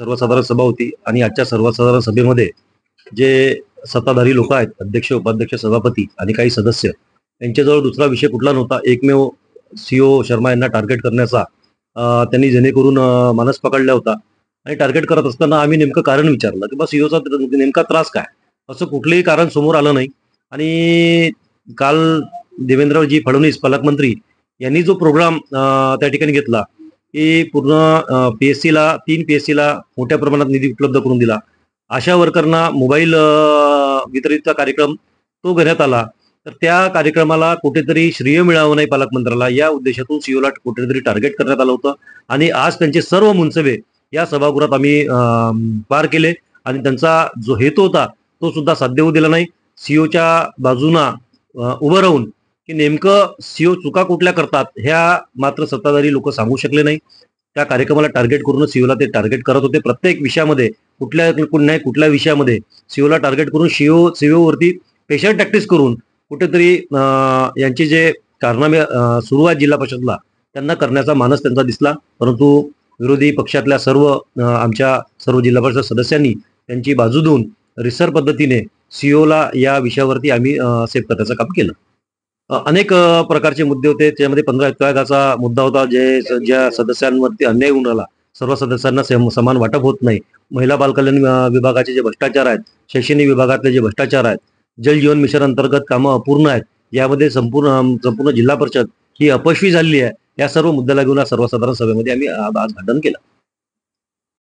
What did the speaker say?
सर्वसाधारण सभा होती आणि आजच्या सर्वसाधारण सभेमध्ये जे सत्ताधारी लोक आहेत, अध्यक्ष, उपाध्यक्ष, सभापती आणि काही सदस्य, यांच्याजवळ दुसरा विषय कुठला नव्हता. एकमेव सीओ शर्मा यांना टार्गेट करण्याचा त्यांनी जेणेकरून मानस पकडला होता. आणि टार्गेट करत असताना आम्ही नेमकं कारण विचारलं की बा सीओचा नेमका त्रास काय. असं कुठलंही कारण समोर आलं नाही. आणि काल देवेंद्रजी फडणवीस पालकमंत्री यांनी जो प्रोग्राम त्या ठिकाणी घेतला की पूर्ण पीएससीला 3 पीएससीला मोठ्या प्रमाणात निधी उपलब्ध करून दिला. आशा वर्करना मोबाईल वितरितचा कार्यक्रम तो घेण्यात आला. तर त्या कार्यक्रमाला कुठेतरी श्रेय मिळावं नाही पालकमंत्र्याला, या उद्देशातून सीओला कुठेतरी टार्गेट करण्यात आलं होतं. आणि आज त्यांचे सर्व मुंसबे या सभागृहात आम्ही पार केले आणि त्यांचा जो हेतू होता तो सुद्धा साध्य होऊ दिला नाही. सीओच्या बाजूना उभं राहून की नेमकं सीओ चुका कुठल्या करतात ह्या मात्र सत्ताधारी लोक सांगू शकले नाही. त्या कार्यक्रमाला टार्गेट करून सीओला ते टार्गेट करत होते. प्रत्येक विषयामध्ये कुठल्या विषयामध्ये सीओला टार्गेट करून सीओवरती पेशंट टॅक्टिस करून कुठेतरी यांचे जे कारनामे सुरू आहेत जिल्हा परिषदला त्यांना करण्याचा मानस त्यांचा दिसला. परंतु विरोधी पक्षातल्या आमच्या सर्व जिल्हा परिषद सदस्यांनी त्यांची बाजू देऊन रिसर पद्धतीने सीओला या विषयावरती आम्ही सेफ करण्याचं काम केलं. अनेक प्रकारचे मुद्दे होते. त्यामध्ये 15 विभागाचा मुद्दा होता. ज्या सदस्यांवरती अन्याय होऊन राहिला, सर्व सदस्यांना समान वाटप होत नाही. महिला बालकल्याण विभागाचे जे भ्रष्टाचार आहेत, शैक्षणिक विभागातले जे भ्रष्टाचार आहेत, जल जीवन मिशन अंतर्गत कामं अपूर्ण आहेत, यामध्ये संपूर्ण जिल्हा परिषद ही अपयशी झालेली आहे. या सर्व मुद्द्याला घेऊन सर्वसाधारण सभेमध्ये आम्ही आज भांडण केलं.